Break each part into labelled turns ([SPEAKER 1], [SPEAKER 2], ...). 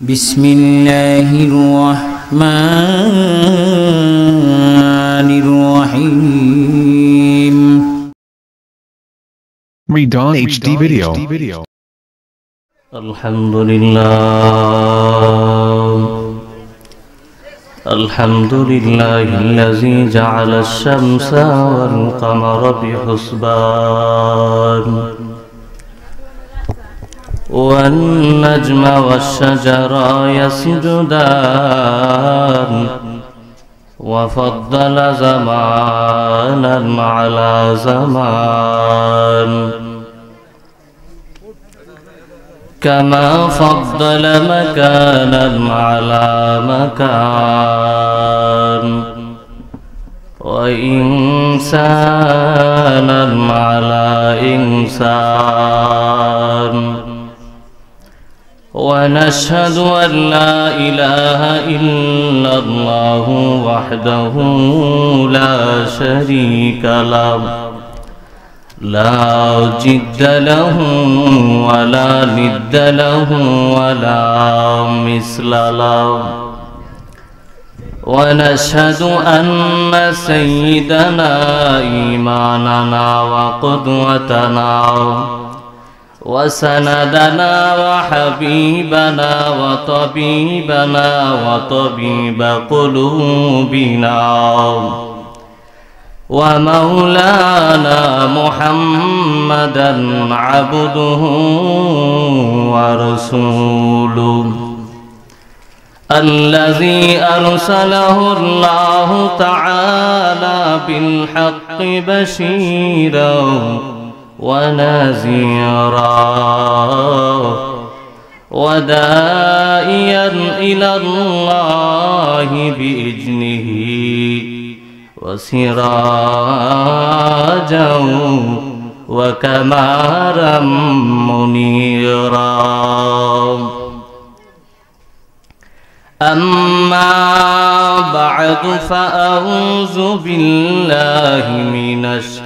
[SPEAKER 1] بسم الله الرحمن الرحيم.
[SPEAKER 2] Redon HD video.
[SPEAKER 3] الحمد لله الذي جعل الشمس والقمر بحسبان والنجم والشجر يسجدان وفضل زمانا على زمان كما فضل مكانا على مكان وإنسانا على إنسان ونشهد أن لا إله إلا الله وحده لا شريك له لا جد له ولا ند له ولا مثل له ونشهد أن سيدنا إمامنا وقدوتنا وسندنا وحبيبنا وطبيبنا وطبيب قلوبنا ومولانا محمدا عبده ورسوله الذي أرسله الله تعالى بالحق بشيرا ونذيرا وداعيا إلى الله بإذنه وسراجا وقمرا منيرا. أما بعد فأعوذ بالله من الشيطان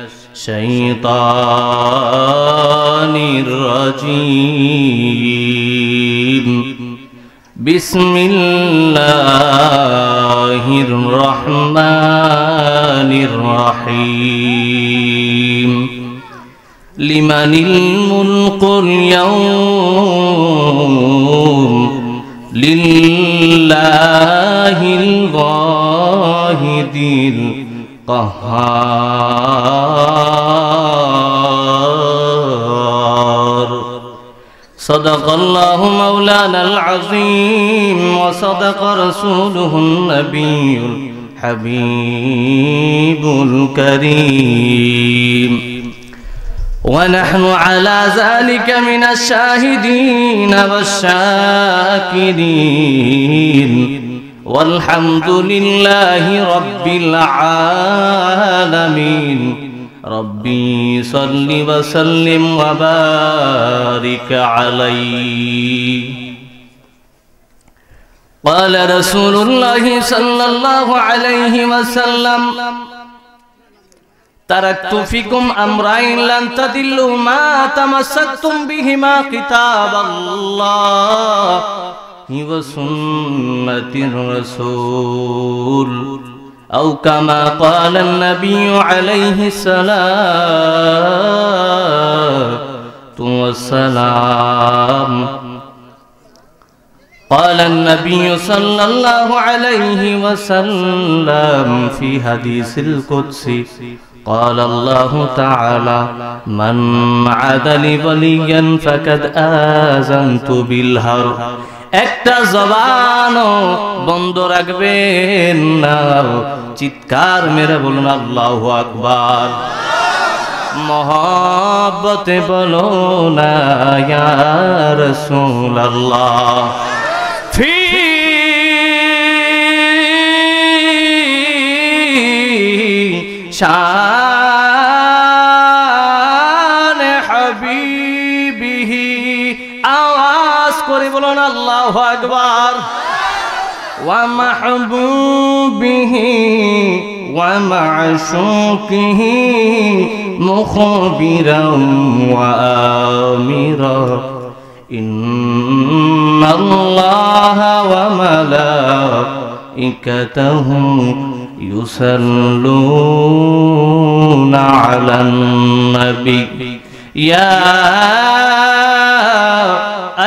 [SPEAKER 3] الرجيم. بسم الله الرحمن الرحيم. لمن الملك اليوم لله الواحد القهار. صدق الله مولانا العظيم وصدق رسوله النبي الحبيب الكريم. ونحن على ذلك من الشاهدين والشاكرين والحمد لله رب العالمين. ربي صل وسلم وبارك عليه. قال رسول الله صلى الله عليه وسلم: تركت فيكم أمرين لن تضلوا ما تمسكتم بهما كتاب الله وسنة الرسول أو كما قال النبي عليه الصلاة والسلام. قال النبي صلى الله عليه وسلم في حديث القدسي: قال الله تعالى: من عاد لي وليا فقد آذنت بالحرب. একটা জবানও বন্ধ রাখবেন না, চিৎকার মেরে বলুন আল্লাহু আকবার। মহব্বতে বলো না ইয়া রাসূলুল্লাহ। ফি শান হাবিবিহি, আওয়াজ করে বলুন আল্লাহু আকবার। ওয়া মাহবুবিহি ওয়া মা'শুকিহি মুখবিরান ওয়া আমিরা ইন্নাল্লাহা ওয়া মালাইকাতাহু ইউসাল্লুনা আলান নবী ইয়া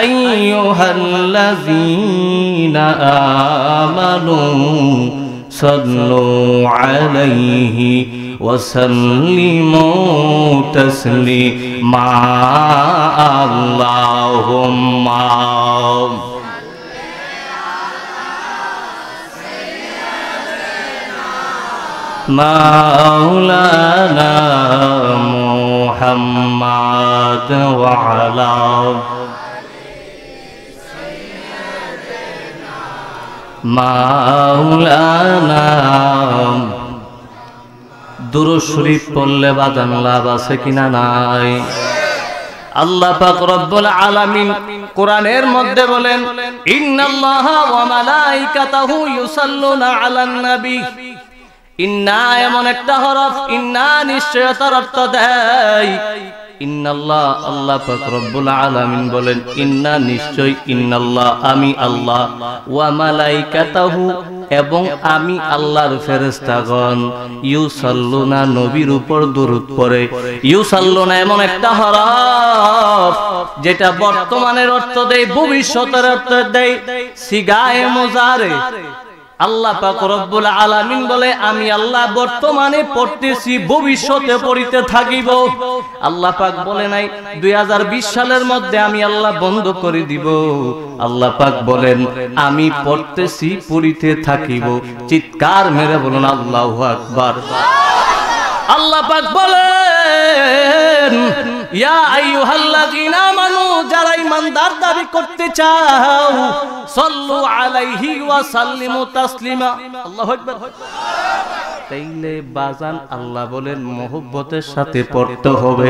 [SPEAKER 3] আইয়ুহাল্লাযীনা আমানু সাল্লু আলাইহি ওয়া সাল্লিমু তাসলিমা আল্লাহুম্মা মাওলানা মুহাম্মদ ওয়া আলা মাওলানা দুরূদ শরীফ পড়লে বাজান লাভ আছে কিনা নাই? আল্লাহ পাক রব্বুল আলামিন কোরআনের মধ্যে বলেন ইন্নাল্লাহা ওয়া মালাইকাতাহু ইউসাল্লুনা আলান নবী। ইন্না এমন একটা হরফ, ইন্না নিশ্চয়তার অর্থ দেয় ইন্নাল্লাহ। আল্লাহ পাক রব্বুল আলামিন বলেন ইন্না নিশ্চয়, ইন্নাল্লাহ আমি আল্লাহ, ওয়া মালাইকাতাহু এবং আমি আল্লাহর ফেরেশতাগণ, ইউসাল্লুনা নবীর উপর দরুদ পড়ে। ইউসাল্লুনা এমন একটা হরফ যেটা বর্তমানের অর্থ দেয়, ভবিষ্যতের অর্থ দেয়, সিগায়ে মুজারে। আল্লাহ পাক রব্বুল আলামিন বলে আমি আল্লাহ বর্তমানে পড়তেছি, ভবিষ্যতে পড়িতে থাকিব। আল্লাহ পাক বলে নাই 2020 সালের মধ্যে আমি আল্লাহ বন্ধ করে দিব। আল্লাহ পাক বলেন আমি পড়তেছি, পড়িতে থাকিব। চিৎকার মেরে বলুন আল্লাহু আকবার। আল্লাহ পাক বলেন ইয়া আইয়ুহাল্লাযীনা আমানু, যারা ঈমানদার দাবি করতে চাও, সাল্লু আলাইহি ওয়া সাল্লিমু তাসলিমা। আল্লাহু আকবার। তাইলে বাজান আল্লাহ বলেন মহব্বতের সাথে পড়তে হবে।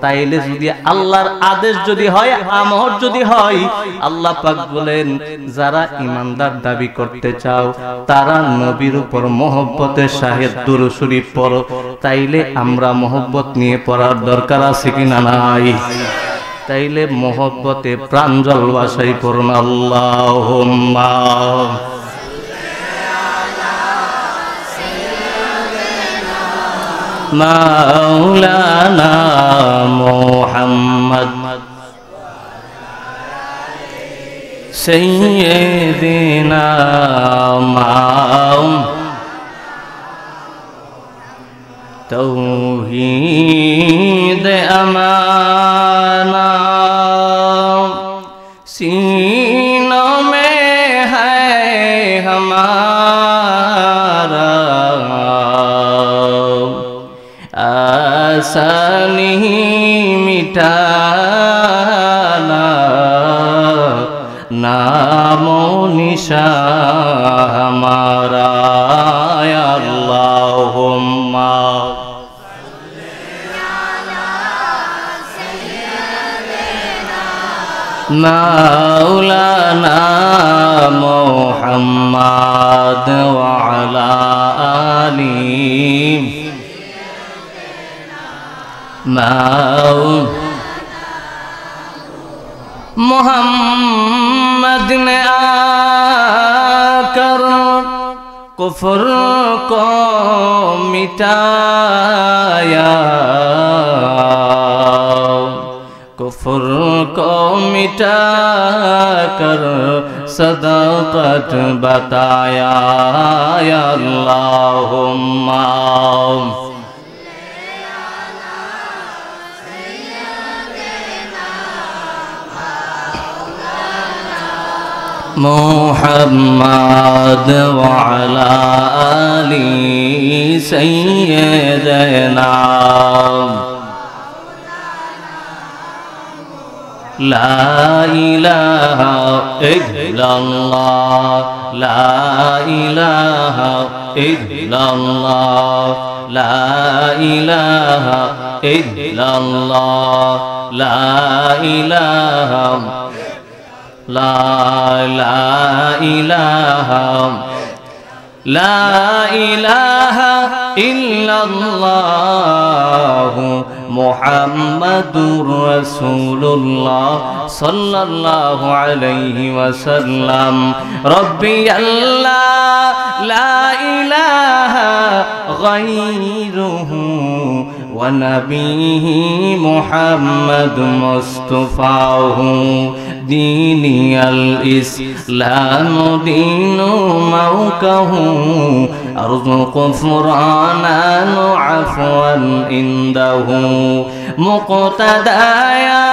[SPEAKER 3] তাইলে যদি আল্লাহর আদেশ যদি হয়, আমর যদি হয়, আল্লাহ পাক বলেন যারা ঈমানদার দাবি করতে চাও তারা নবীর উপর মহব্বতের সাথে দুরূদ শরীফ পড়ো। তাইলে আমরা মহব্বত নিয়ে পড়ার দরকার আছে কিনা নাই? তাইলে মহব্বতে প্রাঞ্জল ভাষায় পড়ুন আল্লাহুম্মা মাওলানা মুহাম্মদ সাইয়্যিদিনা तौहीद अमाना सीनों में है हमारा, आसानी मिटाना नामो निशान हमारा। या अल्लाहुम्मा मौलाना मुहम्मद व अला आली मोहम्मद ने आकर कुफ्र को मिटाया, कुफ्र को मिटा कर सदाकत बताया। या अल्लाहुम्मा मुहम्मद व अला आली सय्यदना ला इलाहा इल्लल्लाह, ला इलाहा इल्लल्लाह, ला इलाहा इल्लल्लाह, ला इलाहा ला इलाहा ला इलाहा इल्लल्लाह মুহাম্মাদুর রাসূলুল্লাহ সাল্লাল্লাহু আলাইহি ওয়াসাল্লাম। রব্বি আল্লাহ লা ইলাহা গায়রুহু ওয়া নবিহি মুহাম্মাদ মুস্তাফাহু দীনি আল ইসলাম দীনু মাওকাহু আরজু কুফরানান আফওয়ান ইনদাহু মুকতাদায়া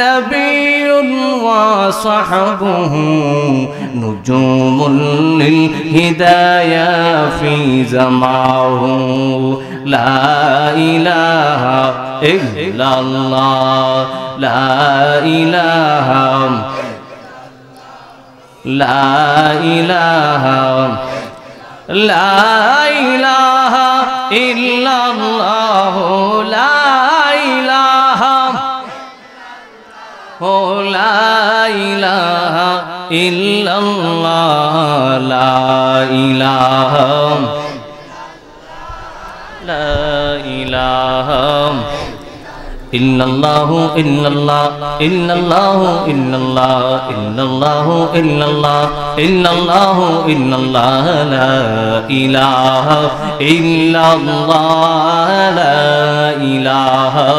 [SPEAKER 3] নবিয়্যুন ওয়া সাহবুহু নুজুমুল লিল হিদায়া ফি জামাহু লা ইলাহা ইল্লাল্লাহ লা ইলাহা লা ইলাহা লা ইলাহা ইল্লাল্লাহ লা ইলাহা ও লা ইলাহা ইল্লাল্লাহ লা ইলাহা লা ইলাহা ইল্লাল্লাহু ইল্লাল্লাহ ইল্লাল্লাহু ইল্লাল্লাহ ইল্লাল্লাহু ইল্লাল্লাহ ইল্লাল্লাহু ইল্লাল্লাহ লা ইলাহা ইল্লাল্লাহ লা ইলাহা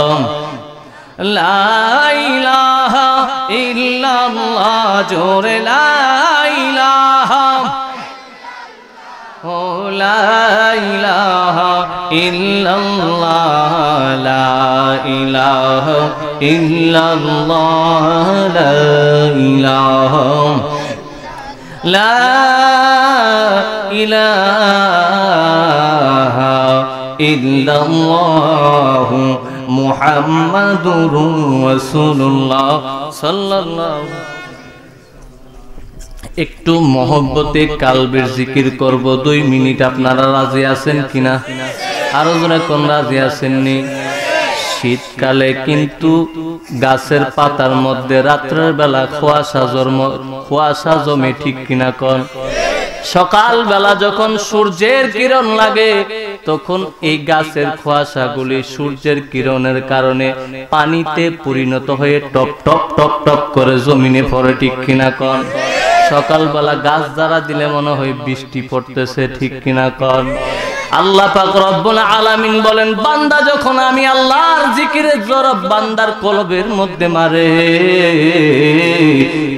[SPEAKER 3] লা ইলাহা ইল্লাল্লাহ জোরে লা ইলাহা ও লা ইলাহা ইল্লাল্লাহ লা ইলাহা ইল্লাল্লাহ লা ইলাহা লা ইলাহা ইল্লাল্লাহ মুহাম্মাদুর রাসূলুল্লাহ সাল্লাল্লাহু। একটু মহব্বতে কালবের জিকির করব 2 মিনিট। আপনারা রাজি আছেন কিনা? আরো জনে কোন রাজি আছেননি? শীতকালে কিন্তু গাছের পাতার মধ্যে রাত্রের বেলা কুয়াশা জমে, ঠিক কিনা কোন? সকাল বেলা যখন সূর্যের কিরণ লাগে তখন এই গাছের কুয়াশাগুলি সূর্যের কিরণের কারণে পানিতে পরিণত হয়ে টপ টপ টপ টপ করে জমিনে পড়ে, ঠিক কিনা কোন? সকালবেলা গাছ দ্বারা দিলে মনে হয় বৃষ্টি পড়তেছে, ঠিক কিনা কোন? আল্লাহ পাক রব্বুল আলামিন বলেন, বান্দা যখন আমি আল্লাহর জিকিরের জোরে বান্দার কলবের মধ্যে মারে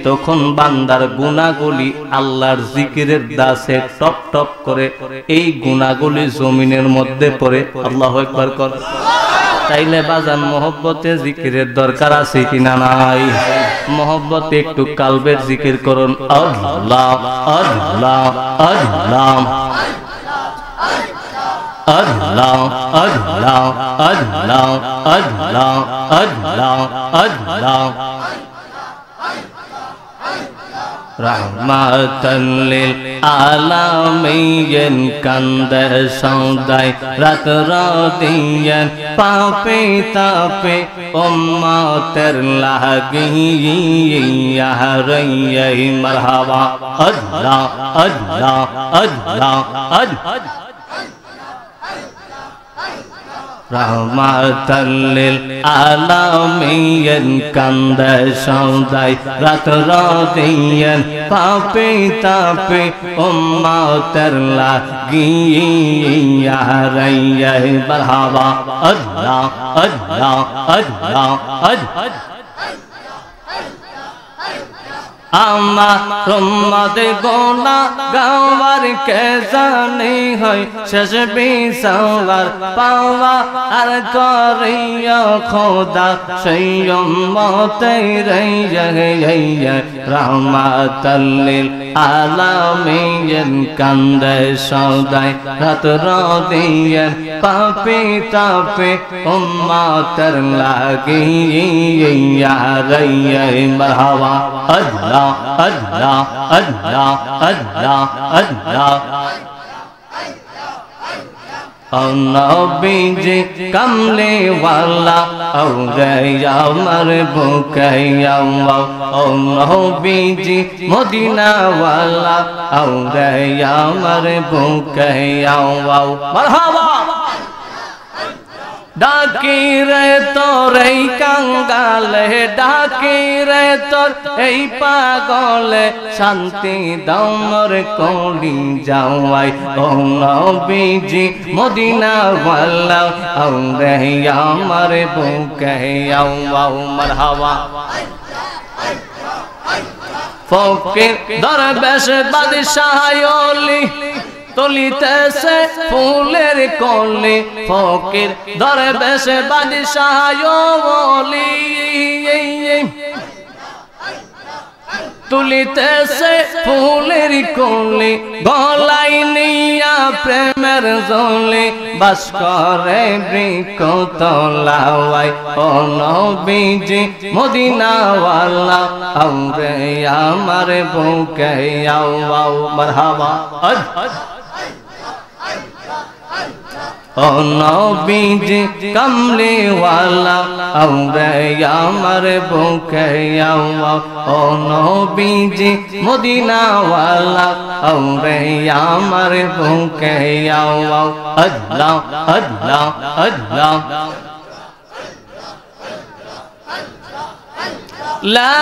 [SPEAKER 3] তখন বান্দার গুনাহগুলি আল্লাহর জিকিরের দাসে টপ টপ করে এই গুনাহগুলি জমিনের মধ্যে পড়ে। আল্লাহু আকবার কর। তাইলে বাজান মহব্বতে জিকিরের দরকার আছে কিনা নাই? মহব্বতে একটু কালবের জিকির করুন। আল্লাহ আল্লাহ আল্লাহ আল্লাহ আল্লাহ আল্লাহ আল্লাহ আল্লাহ আল্লাহ রহমাতাল লিল আলামিন কান্দে সদাই রাত রাদিয়ান পাপে তাপে উম্মতের লাগিয়া রইয়াই মারহাবা আল্লাহ আল্লাহ আল্লাহ আল্লাহ রহমাতাল লিল আলামিন কান্দে সদাই রাত রাদিয়ান পাপে তাপে উম্মতের লাগিয়া রইয়াই মারহাবা আল্লাহ আল্লাহ আল্লাহ আল্লাহ। আমার উম্মতে গুনাহ গাওয়ার কে জানি হয় শেষ বিচার পাওয়া আর করিয়া খোদা সেই উম্মতে রইয়া রহমাতাল লিল আলামিন কান্দে সদাই রাত রাদিয়ান পাপে তাপে উম্মতের লাগিয়া রইয়া মারহাবা আল্লাহ আল্লাহ আল্লাহ আল্লাহ আল্লাহ। নবীজি কমলে ওয়ালা আওরে আমার বুকাইয়া ও নবীজি মদিনা ওয়ালা আওরে আমার বুকাইয়া মারহাবা। ডাকি রে তোর এই কাঙ্গালে, ডাকি রে তোর এই পাগলে, শান্তি দাও মোর কলি যাওয়াই ও নবীজি মদিনা ওয়ালা, আও রে আমার বুকে আও আও মারহাবা। ফকির দরবেশ বাদশাহ ওলি তলিতেছে ফুলের কলি, ফকির দরবেশ বাদশাহ ওলি তুলিতেছে ফুলের কলি, গলাই নিয়া প্রেমের জলি, বাস করে বৃক্ষ তলাওয়াই ও নবীজি মদিনা ওয়ালা, আও রে আমার বুকে আও আও মারহাবা। ও নবীজি কমলি ওয়ালা, আও রে আমার বুকে আও আও, ও নবীজি মদিনা ওয়ালা, আও রে আমার বুকে আও আও। আল্লাহ আল্লাহ আল্লাহ লা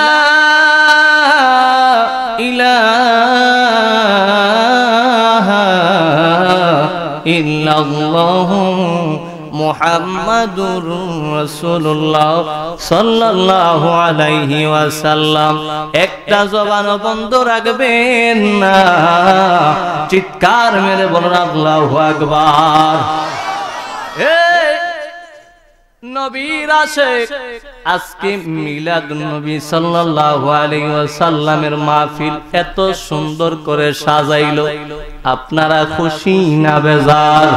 [SPEAKER 3] ইলাহা ইল্লাল্লাহু মুহাম্মাদুর রাসূলুল্লাহ সাল্লাল্লাহু আলাইহি ওয়াসাল্লাম। একটা জবান বন্ধ রাখবেন না, চিৎকার মেরে বলুন আল্লাহু আকবার। নবীর আশিক আজকে মিলাদুন নবী সাল্লাল্লাহু আলাইহি ওয়াসাল্লামের মাহফিল এত সুন্দর করে সাজাইলো, আপনারা খুশি না বেজার?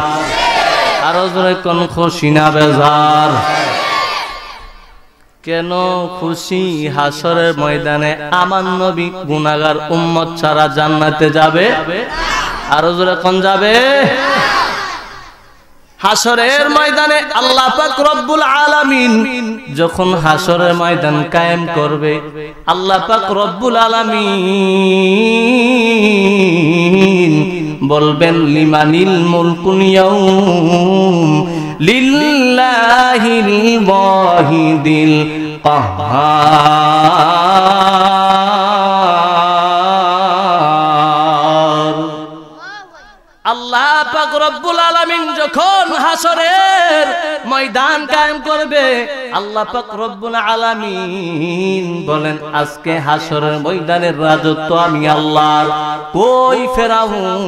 [SPEAKER 3] আরো জোরে কোন খুশি না বেজার? কেন খুশি? হাসরের ময়দানে আমার নবী গুনাহগার উম্মত ছাড়া জান্নাতে যাবে। আরো জোরে কোন যাবে? হাসরের ময়দানে আল্লাহ পাক রব্বুল আলামিন যখন হাসরের ময়দান কায়েম করবে, আল্লাহ পাক রব্বুল আলামিন বলবেন লিমানিল মুলকুল ইয়াউম লিল্লাহিল ওয়াহিদিল কাহ্হার। আল্লাহ পাক রব্বুল আলামিন যখন হাসরের ময়দান কায়েম করবে, আল্লাহ পাক রব্বুল আলামিন বলেন আজকে হাসরের ময়দানের রাজত্ব আমি আল্লাহর। কই ফেরাউন,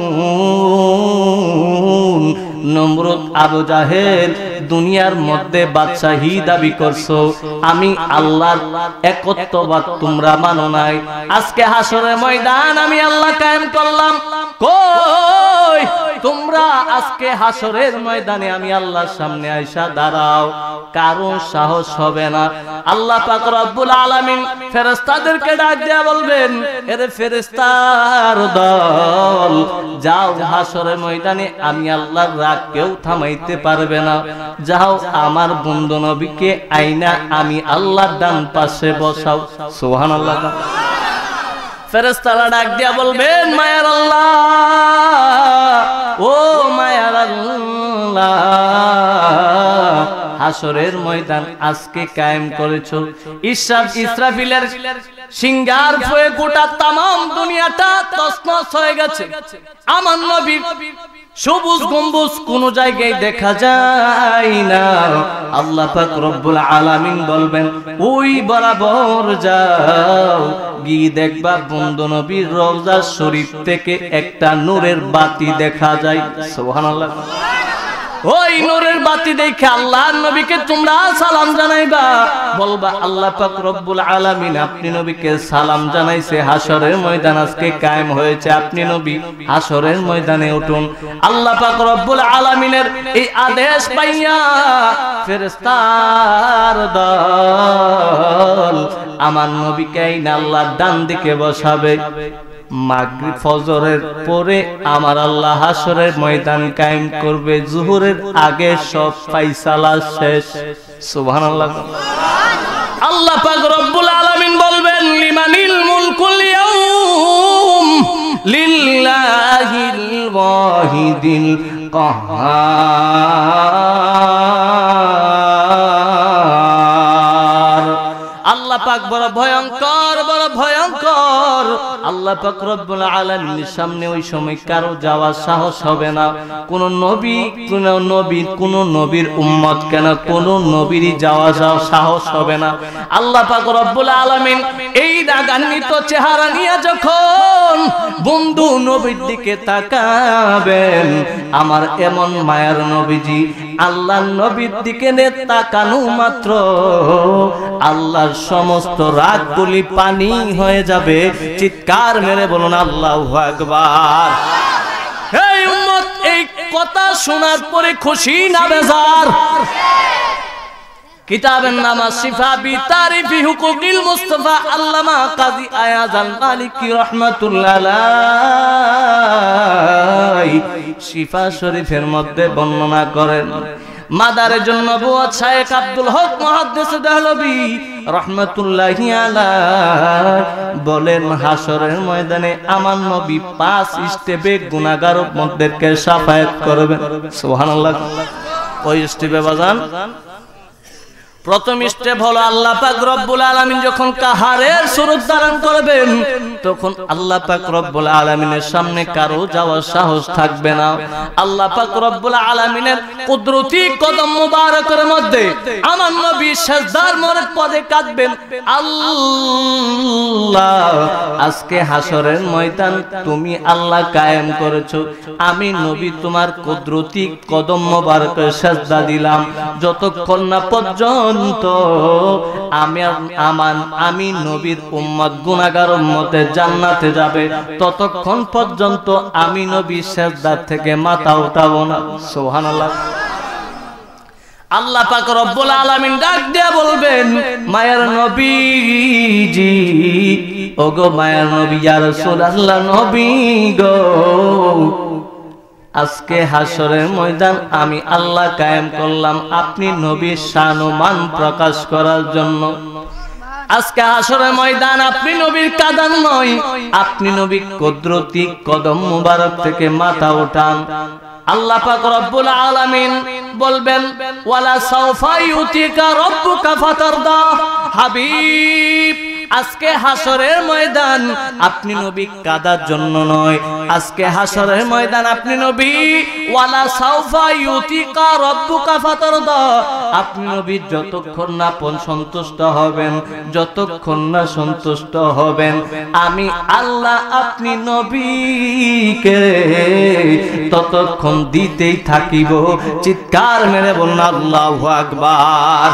[SPEAKER 3] নমরুদ, আবু জাহেল দুনিয়ার মধ্যে বাদশাহী দাবি করছো, আমি আল্লাহর একত্ববাদ তোমরা মানো নাই। আজকে হাসরের ময়দান আমি আল্লাহ কায়েম করলাম, কই তোমরা আজকে হাসরের ময়দানে আমি আল্লাহর সামনে আইসা দাঁড়াও, কারো সাহস হবে না। আল্লাহ পাক রব্বুল আলামিন ফেরেশতাদেরকে ডাক দিয়া বলবেন, এরে ফেরেশতার দল, যাও হাসরের ময়দানে আমি আল্লাহর রাগ কেউ থামাইতে পারবে না, যাও আমার বন্ধু নবীকে আইনা আমি আল্লাহর ডান পাশে বসাও। সুবহানাল্লাহ। ফেরেশতারা ডাক দিয়া বলবেন, মায়ার আল্লাহ, ও মায়ার আল্লাহ, হাসরের ময়দান আজকে কায়েম করেছো, ইসরাফিলের সিঙ্গার হয়ে গোটা তামাম দুনিয়াটা তছনছ হয়ে গেছে, আমার নবী সবুজ গম্বুজ কোন জায়গায় দেখা যায় না। আল্লাহ পাক রব্বুল আলামিন বলবেন, ওই বরাবর যাও, গিয়ে দেখবা বন্ধু নবীর রওজা শরীফ থেকে একটা নূরের বাতি দেখা যায়। সুবহানাল্লাহ। ওই নূরের বাতি দেখে আল্লাহর নবীকে তোমরা সালাম জানাইবা, বলবা আল্লাহ পাক রব্বুল আলামিন আপনি নবীকে সালাম জানাইছে, হাসরের ময়দান আজকে কায়েম হয়েছে, আপনি নবী হাসরের ময়দানে উঠুন। আল্লাহ পাক রব্বুল আলামিনের এই আদেশ পাইয়া ফেরেশতার দল আমার নবীকে আইনা আল্লাহর ডান দিকে বসাবে। মাগরিব ফজরের পরে আমার আল্লাহ হাসরের ময়দান কায়েম করবে, জোহরের আগে সব ফায়সালা শেষ। সুবহানাল্লাহ। আল্লাহ পাক রব্বুল আলামিন বলবেন, লিমানিল মুলকুল ইয়াউম লিল্লাহিল ওয়াহিদিল কাহ্হার। বড় ভয়ঙ্কর, বড় ভয়ঙ্কর। আল্লাহ পাক রব্বুল আলামিনের সামনে ওই সময় কারো যাওয়ার সাহস হবে না। কোন নবী, কোন নবীর উম্মত কেন, কোন নবীরই যাওয়া সাহস হবে না। আল্লাহ পাক রব্বুল আলামিন এই রাগান্বিত চেহারা নিয়ে যখন বন্ধু নবীর দিকে তাকাবেন, আমার এমন মায়ার নবীজি আল্লাহর নবীর দিকে তাকানো মাত্র আল্লাহর সমস্ত রাগগুলি পানি হয়ে যাবে। চিৎকার মেরে বলুন আল্লাহু আকবার। এই উম্মত এই কথা শোনার পরে খুশি না বেজার? কিতাবের নাম শিফা বি তারিফি হুকুকিল মুস্তাফা আল্লামা কাজী আয়াজ আল মালিকি রাহমাতুল্লাহ আলাইহি শিফা শরীফের মধ্যে বর্ণনা করেন, মাদারে নবুয়ত শায়েখ আব্দুল হক মুহাদ্দিস দেহলভী রাহমাতুল্লাহি আলাইহি বলেন, হাসরের ময়দানে আমার নবী 5 স্টেপে গুনাহগার উম্মতদেরকে শাফায়াত করবেন। সুবহানাল্লাহ। ওই স্টেপে বাজান, প্রথম স্টেপ হলো আল্লাহ পাক রব্বুল আলামিন যখন কাহারের স্বরূপ ধারণ করবেন, তখন আল্লাহ পাক রব্বুল আলামিনের সামনে কারো যাওয়ার সাহস থাকবে না। আল্লাহ পাক রব্বুল আলামিনের কুদরতি কদম মুবারকের মধ্যে আমার নবী সিজদার মোরক পদে কাঁদবেন, আল্লাহ আজকে হাসরের ময়দান তুমি আল্লাহ কায়েম করেছো, আমি নবী তোমার কুদরতি কদম মুবারকে সিজদা দিলাম, যতক্ষণ না পর্যন্ত আমি নবীর উম্মত গুনাহগার উম্মতে জান্নাতে যাবে, ততক্ষণ পর্যন্ত আমি নবী সিজদা থেকে মাথা উঠাবো না। সুবহানাল্লাহ। আল্লাহ পাক রব্বুল আলামিন ডাক দিয়ে বলবেন, মায়ের নবীজি, ওগো মায়ের নবী, ইয়া রাসূলুল্লাহ, নবী গো, আজকে হাসরের ময়দান আমি আল্লাহ কায়েম করলাম আপনি নবীর শান ও মান প্রকাশ করার জন্য। আজকে হাসরের ময়দান আপনি নবীর কাঁদান নয়, আপনি নবী কুদরতি কদম মুবারক থেকে মাথা উঠান। আল্লাহ পাক রব্বুল আলামিন বলবেন, ওয়ালা সাওফা ইউতিকা রাব্বুকা ফাতারদা। হাবিব, আজকে হাসরের ময়দান আপনি নবী কাদার জন্য নয়, আজকে হাসরের ময়দান আপনি নবী ওয়ালা সাওফা ইউতিকা রাব্বুকা ফাতারদা, আপনি নবী যতক্ষণ না সন্তুষ্ট হবেন, যতক্ষণ না সন্তুষ্ট হবেন, আমি আল্লাহ আপনি নবীকে ততক্ষণ দিতেই থাকিব। চিৎকার মেরে বলুন আল্লাহু আকবার।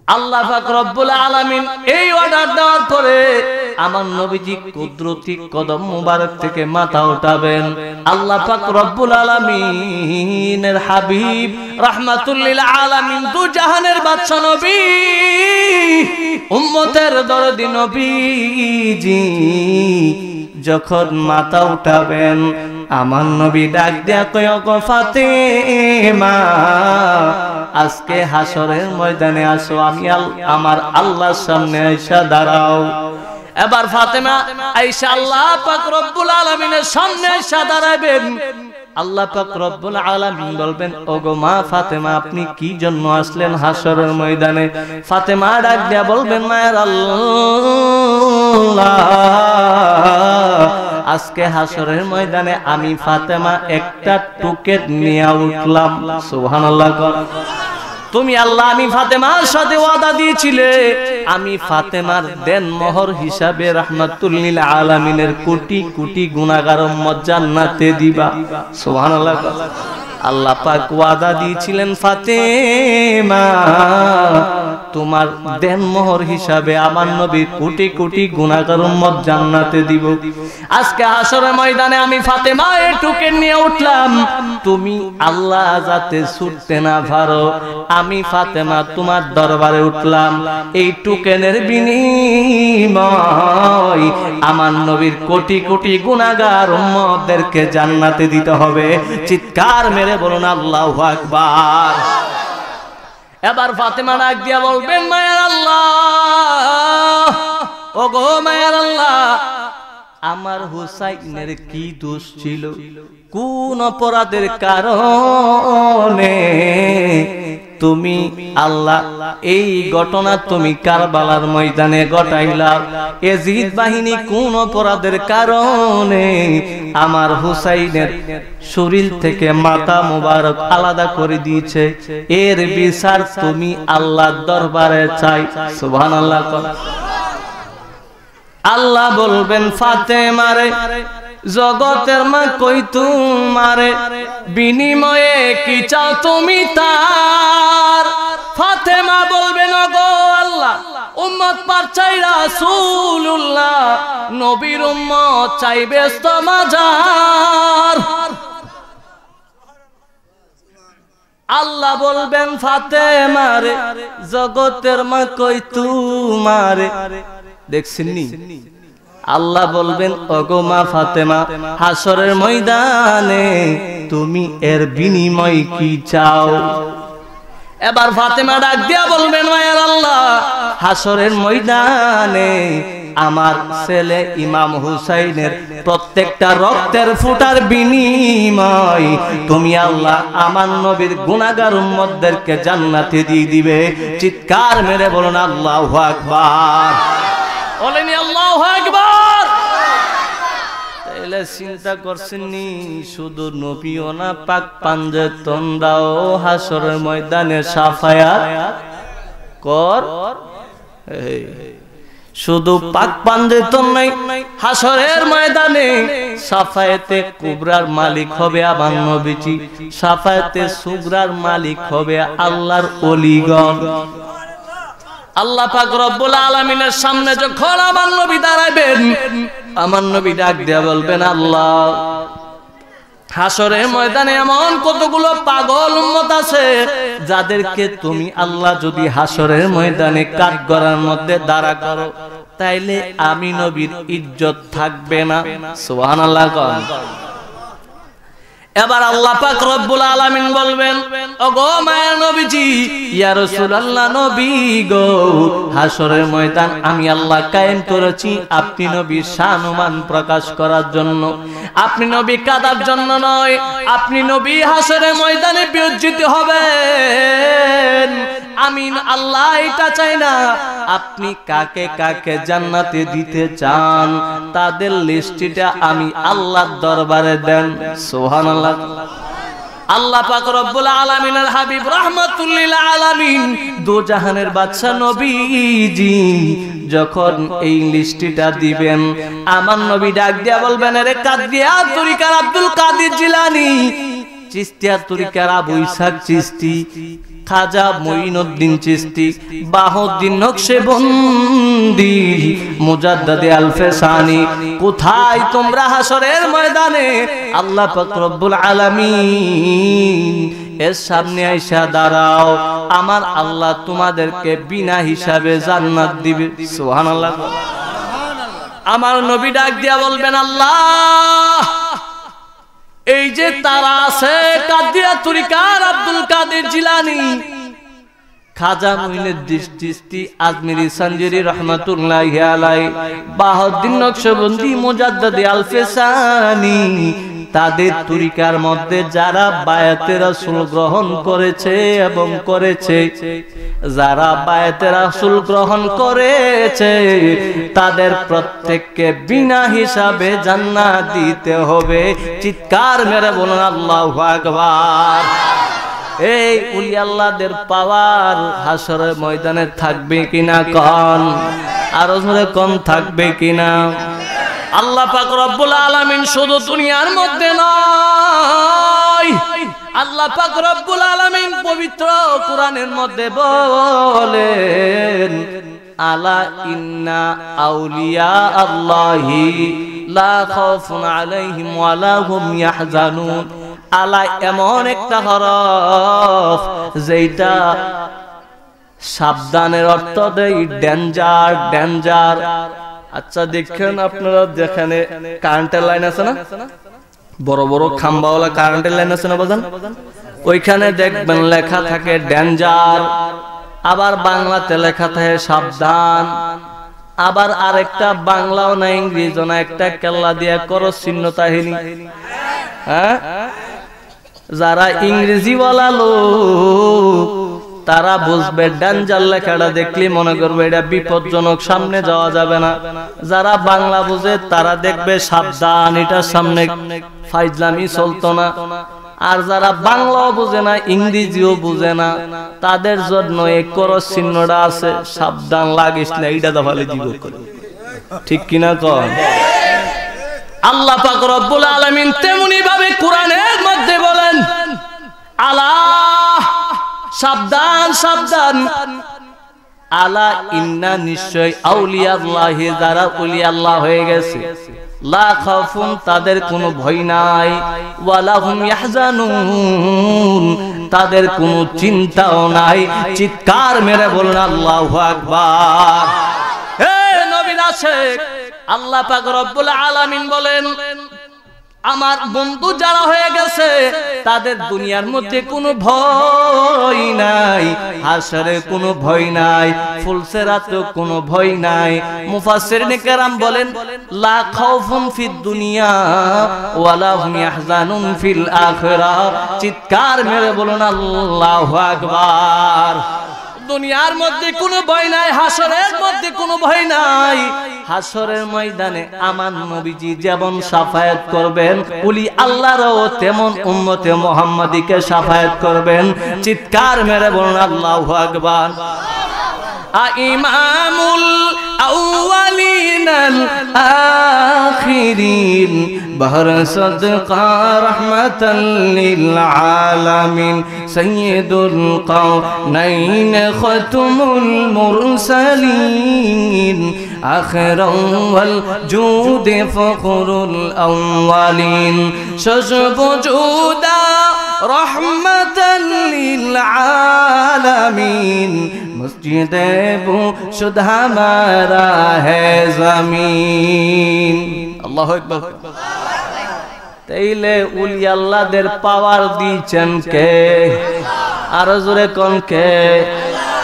[SPEAKER 3] আল্লাহ পাক রব্বুল আলামিন এই অর্ডার দেওয়ার পরে আমার নবীজি কুদরতি কদম মুবারক থেকে মাথা উঠাবেন। আল্লাহ পাক রব্বুল আলামিনের হাবিব রাহমাতুল লিল আলামিন, দু জাহানের বাদশা নবী, উম্মতের দরদি নবীজি যখন মাথা উঠাবেন, আমার নবী ডাক দিয়া কয়, গো ফাতেমা, আজকে হাসরের ময়দানে আসো, আমি আমার আল্লাহর সামনে আইসা দাঁড়াও। এবার ফাতেমা আইসা আল্লাহ পাক রব্বুল আলামিনের সামনে আইসা দাঁড়াবেন। আল্লাহ পাক রব্বুল আলামিন বলবেন, ওগো মা ফাতেমা, আপনি কি জন্য আসলেন হাসরের ময়দানে? ফাতেমা ডাক দিয়া বলবেন, মায়ের আল্লাহ, আজকে হাসরের ময়দানে আমি ফাতেমা একটা টুকেট নিয়ে উঠলাম। সুবহানাল্লাহ। তুমি আল্লাহ, আমি ফাতেমার সাথে ওয়াদা দিয়েছিলে, আমি ফাতেমার দেন মোহর হিসাবে রাহমাতুল লিল আলামিনের কোটি কোটি গুনাহগার উম্মত জান্নাতে দিবা। সুবহানাল্লাহ। আল্লাহ পাক ওয়াদা দিয়েছিলেন, ফাতেমা তোমার দেন মোহর হিসাবে আমার নবী কোটি কোটি গুনাহগার উম্মত জান্নাতে দিব। আজকে হাসরের ময়দানে আমি ফাতেমা এই টুকেন নিয়ে উঠলাম, তুমি আল্লাহ যাতে ছুটতে না পারো, আমি ফাতেমা তোমার দরবারে উঠলাম, এই টুকেনের বিনিময় আমার নবীর কোটি কোটি গুনাহগার উম্মতদেরকে জান্নাতে দিতে হবে। চিৎকার মেরে বলুন আল্লাহু আকবার। এবার ফাতেমা ডাক দিয়া বলবেন, মায়ের আল্লাহ, ওগো মায়ের আল্লাহ, আমার হুসাইনের কি দোষ ছিল, কোন অপরাধের কারণে তুমি আল্লাহ এই ঘটনা তুমি কারবালার ময়দানে ঘটাইলা? ইয়াজিদ বাহিনী কোন অপরাধের কারণে আমার হুসাইনের শরীর থেকে মাথা মোবারক আলাদা করে দিয়েছে? এর বিচার তুমি আল্লাহর দরবারে চাই। সুবহানাল্লাহ। আল্লাহ বলবেন ফাতেমারে, জগতের মা কই তোমারে, বিনিময়ে কি চাও তুমি তার? ফাতেমা বলবেন ওগো আল্লাহ, উম্মত পার চাই রাসূলুল্লাহ, নবীর উম্মত চাই ব্যস্ত মাজার। আল্লাহ বলবেন ফাতেমারে, জগতের মা কই তোমারে। দেখছেন নি? আল্লাহ বলবেন ওগো মা ফাতেমা, হাসরের ময়দানে তুমি এর বিনিময় কি চাও? এবার ফাতেমা ডাক দিয়া বলবেন মায়ের আল্লাহ, হাসরের ময়দানে আমার ছেলে ইমাম হুসাইনের প্রত্যেকটা রক্তের ফোঁটার বিনিময় তুমি আল্লাহ আমার নবীর গুনাহগার উম্মতদেরকে জান্নাতে দিয়ে দিবে। চিৎকার মেরে বলুন আল্লাহু আকবার। বলেন আল্লাহু আকবার। তাহলে চিন্তা করছেননি, শুধু নবীও না, পাক পাঞ্জেতনরাও হাসরের ময়দানে সাফায়াত কর। শুধু পাক পাঞ্জেতন নাই, হাসরের ময়দানে সাফায়াতে কুবরার মালিক হবে আমার নবীজি, সাফায়াতে সুগরার মালিক হবে আল্লাহর ওলিগণ। আল্লাহ পাক রব্বুল আলামিনের সামনে যখন আমার নবী দাঁড়াবেন, আমার নবী ডাক দিয়া বলবেন আল্লাহ, হাসরের ময়দানে এমন কতগুলো পাগল উম্মত আছে যাদেরকে তুমি আল্লাহ যদি হাসরের ময়দানে কাঠগড়ার মধ্যে দাঁড়া করো, তাইলে আমি নবীর ইজ্জত থাকবে না। সুবহানাল্লাহ। এবার আল্লাহ পাক রব্বুল আলামিন বলবেন ওগো মায়ের নবীজি, ইয়া রাসূলুল্লাহ নবী গো, হাসরের ময়দান আমি আল্লাহ কায়েম করেছি আপনি নবীর শানমান প্রকাশ করার জন্য, আপনি নবী কাদার জন্য নয়। আপনি নবী হাসরের ময়দানে বিউজ্জিত হবেন। আমি আল্লাহ এটা চাই না। আপনি কাকে কাকে জান্নাতে দিতে চান তাদের লিস্টটা আমি আল্লাহর দরবারে দেন। সুবহানাল্লাহ। আল্লাহ পাক রব্বুল আলামিনের হাবিব রাহমাতুল লিল আলামিন দো জাহানের বাদশা নবীজি যখন এই লিস্টটা দিবেন, আমার নবী ডাক দিয়া বলবেন আরে কাদরিয়া তরিকার আব্দুল কাদের জিলানী, চিশতিয়া তরিকার আবু ইসহাক চিশতি, খাজা মুঈনুদ্দিন চিশতি, বাহাউদ্দিন নকশবন্দি, মুজাদ্দিদে আল-ফেসানি, কোথায় তোমরা হাসরের ময়দানে আল্লাহ পাক রব্বুল আলামিন এর সামনে আইসা দাঁড়াও, আমার আল্লাহ তোমাদেরকে বিনা হিসাবে জান্নাত দিবে। সুবহানাল্লাহ। আমার নবী ডাক দিয়া বলবেন আল্লাহ, এই যে তারা আছে কাদিয়া তরিকার আব্দুল কাদের জিলানী, খাজা মুঈনুদ্দিন চিশতি, আজমিরি সঞ্জরি রহমাতুল্লাহি আলাইহি, বাহাউদ্দিন নকশবন্দি, মুজাদ্দিদে আল-ফেসানি, তাদের তরিকার মধ্যে যারা বায়াতে রাসূল গ্রহণ করেছে এবং করেছে, যারা বায়াতে রাসূল গ্রহণ করেছে তাদের প্রত্যেককে বিনা হিসাবে জান্নাত দিতে হবে। চিৎকার মেরে বলুন আল্লাহু আকবার। এই উলি আল্লাহদের পাওয়ার হাসরের ময়দানে থাকবে কিনা কোন? আরো জোরে কোন থাকবে কিনা? আল্লাহ পাক রব্বুল আলামিন শুধু দুনিয়ার মধ্যে নয়, আল্লাহ পাক রব্বুল আলামিন পবিত্র কোরআনের মধ্যে বলেন আলা ইন্না আউলিয়া আল্লাহি লা খাউফুন আলাইহিম ওয়া লা হুম ইয়াহজানুন। আলা এমন একটা হরফ যেটা সাবধানের অর্থ দেয় ডেঞ্জার, ডেঞ্জার। আচ্ছা দেখেন আপনারা, যেখানে কারেন্টের লাইন আছে না, বড় বড় খাম্বাওয়ালা কারেন্টের লাইন আছে না বাজান, ওইখানে দেখবেন লেখা থাকে ডেঞ্জার, আবার বাংলাতে লেখা থাকে সাবধান। আবার আরেকটা বাংলাও না ইংরেজিও না, একটা কেল্লা দিয়া করস চিহ্ন তাহিনী। হ্যাঁ, যারা ইংরেজিওয়ালা লোক তারা বুঝবে ডাঞ্জাল লেখাটা দেখলে মনে করবে এটা বিপজ্জনক, সামনে যাওয়া যাবে না। যারা বাংলা বুঝে তারা দেখবে সাবধান, এটার সামনে ফাইজলামি চলতো না। আর যারা বাংলাও বুঝে না ইংরেজিও বুঝে না তাদের জন্য এই করস চিহ্নটা আছে, সাবধান লাগিস না, এইটা দফালে দিব। ঠিক কিনা কন? আল্লাহ পাক রব্বুল আলামিন তেমনি ভাবে কোরআনের মধ্যে বলেন, আলা সাবধান সাবধান, আলা ইন্না নিশ্চয় আউলিয়াল্লাহি, যারা ওলিয়া আল্লাহ হয়ে গেছে, লা খাউফুন তাদের কোনো ভয় নাই, ওয়ালা হুম ইয়াহজানুন তাদের কোনো চিন্তাও নাই। চিৎকার মেরে বলুন আল্লাহু আকবার। হে নবী রাসূল, আল্লাহ পাক রব্বুল আলামিন বলেন, আমার বন্ধু যারা হয়ে গেছে তাদের দুনিয়ার মধ্যে কোনো ভয় নাই, হাসরে কোনো ভয় নাই, ফুলসেরাতে কোনো ভয় নাই। মুফাসসিরিন কেরাম বলেন, লা খাউফুন ফিদ দুনিয়া ওয়ালা হুম ইয়াহজানুন ফিল আখিরাহ। চিৎকার মেরে বলুন আল্লাহু আকবার। দুনিয়ার মধ্যে কোনো ভয় নাই, হাসরের মধ্যে কোনো ভয় নাই। হাসরের ময়দানে আমার নবীজি যেমন শাফায়াত করবেন, ওলি আল্লাহরও তেমন উম্মতে মুহাম্মাদিকে শাফায়াত করবেন। চিৎকার মেরে বলুন আল্লাহু আকবার। ইমামুল আউয়ালিনাল আখিরিন বহর সদকা রাহমাতাল লিল আলামিন সাইয়্যিদুল কাওনাইন খাতুমুল মুরসালিন আখিরাও ওয়াল জুদি ফখরুল আউয়ালিন শাজবুজুদা রাহমাতাল লিল আলামিন মসজিদে বুশুদ হামারা হে জমিন। আল্লাহু আকবার। তাইলে উলি আল্লাহদের পাওয়ার দিয়েছেন কে? আরো জোরে কোন কে?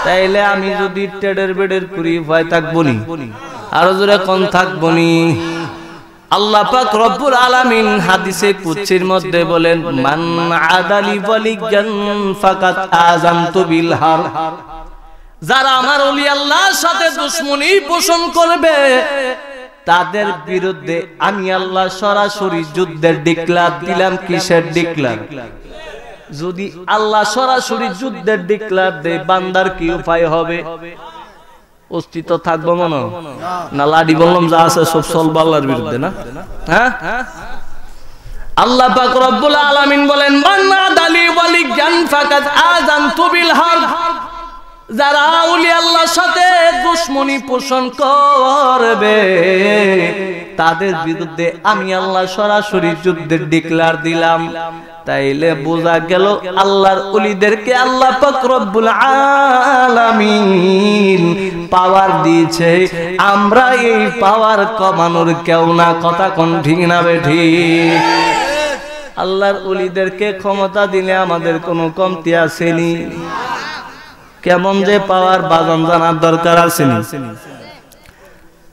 [SPEAKER 3] তাইলে আমি যদি টেডের বেডের করি ভয় থাকবনি? আরো জোরে কোন থাকবনি? আল্লাহ পাক রব্বুল আলামিন হাদিসে কুদসির মধ্যে বলেন, মান আদালি ওয়ালিয়ান ফাকাত আযানতু বিল হার। যারা আমার ওলি আল্লাহর সাথে দুশমনী পোষণ করবে তাদের বিরুদ্ধে আমি আল্লাহ সরাসরি যুদ্ধের ডিক্লার দিলাম। কিসের ডিক্লার? যদি আল্লাহ সরাসরি যুদ্ধের ডিক্লার দেয়, বান্দার কি উপায় হবে? অস্তিত্ব থাকবো মনে না? লাডি বললাম যা আছে সব চলবে আল্লাহর বিরুদ্ধে না? হ্যাঁ, আল্লাহ পাক রব্বুল আলামিন বলেন, মান আদালি ওয়ালিয়ান ফাকাদ আযানতু বিল হারব। যারা আউলিয়া আল্লাহর সাথে দুশমনী পোষণ করবে তাদের বিরুদ্ধে আমি আল্লাহ সরাসরি যুদ্ধের ডিক্লার দিলাম। তাইলে বোঝা গেল আল্লাহর ওলিদেরকে আল্লাহ পাক রব্বুল আলামিন পাওয়ার দিয়েছে। আমরা এই পাওয়ার কমানোর কেউ না। কথা কোন ঠিক না বেঠি? আল্লাহর ওলিদেরকে ক্ষমতা দিলে আমাদের কোনো কমতি আসেনি। কেমন যে পাওয়ার বাজান জানার দরকার আছে।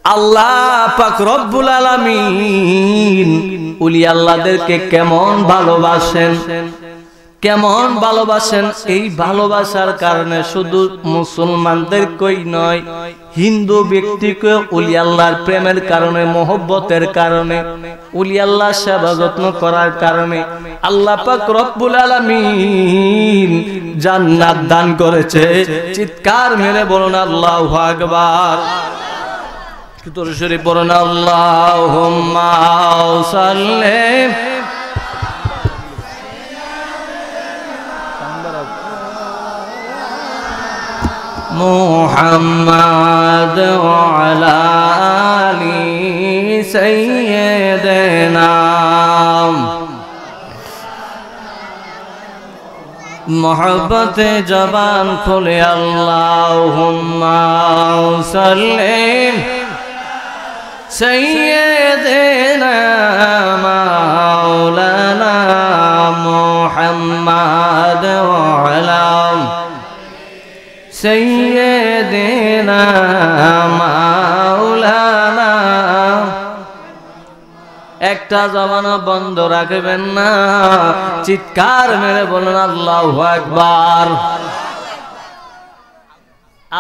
[SPEAKER 3] আল্লাহ পাক রব্বুল আলামিন ওলি আল্লাহদেরকে কেমন ভালোবাসেন, কেমন ভালোবাসেন। এই ভালোবাসার কারণে শুধু মুসলমানদেরকেই নয়, হিন্দু ব্যক্তিকে ওলি আল্লাহর প্রেমের কারণে, মহব্বতের কারণে, ওলি আল্লাহ সেবা যত্ন করার কারণে আল্লাহ পাক রব্বুল আলামিন জান্নাত দান করেছে। চিৎকার মেরে বলুন আল্লাহু আকবার। তোর শরীফ বলুন আল্লাহুম্মা সাল্লি মুহাম্মাদ ওয়া আলা আলি সাইয়্যিদিনা। मोहब्बते जबान खुले अल्लाहुम्मा सल्ली सय्यिदना मौलाना मुहम्मद व अला सय्यिदना একটা জবানও বন্ধ রাখবেন না, চিৎকার মেরে বলুন আল্লাহু আকবার।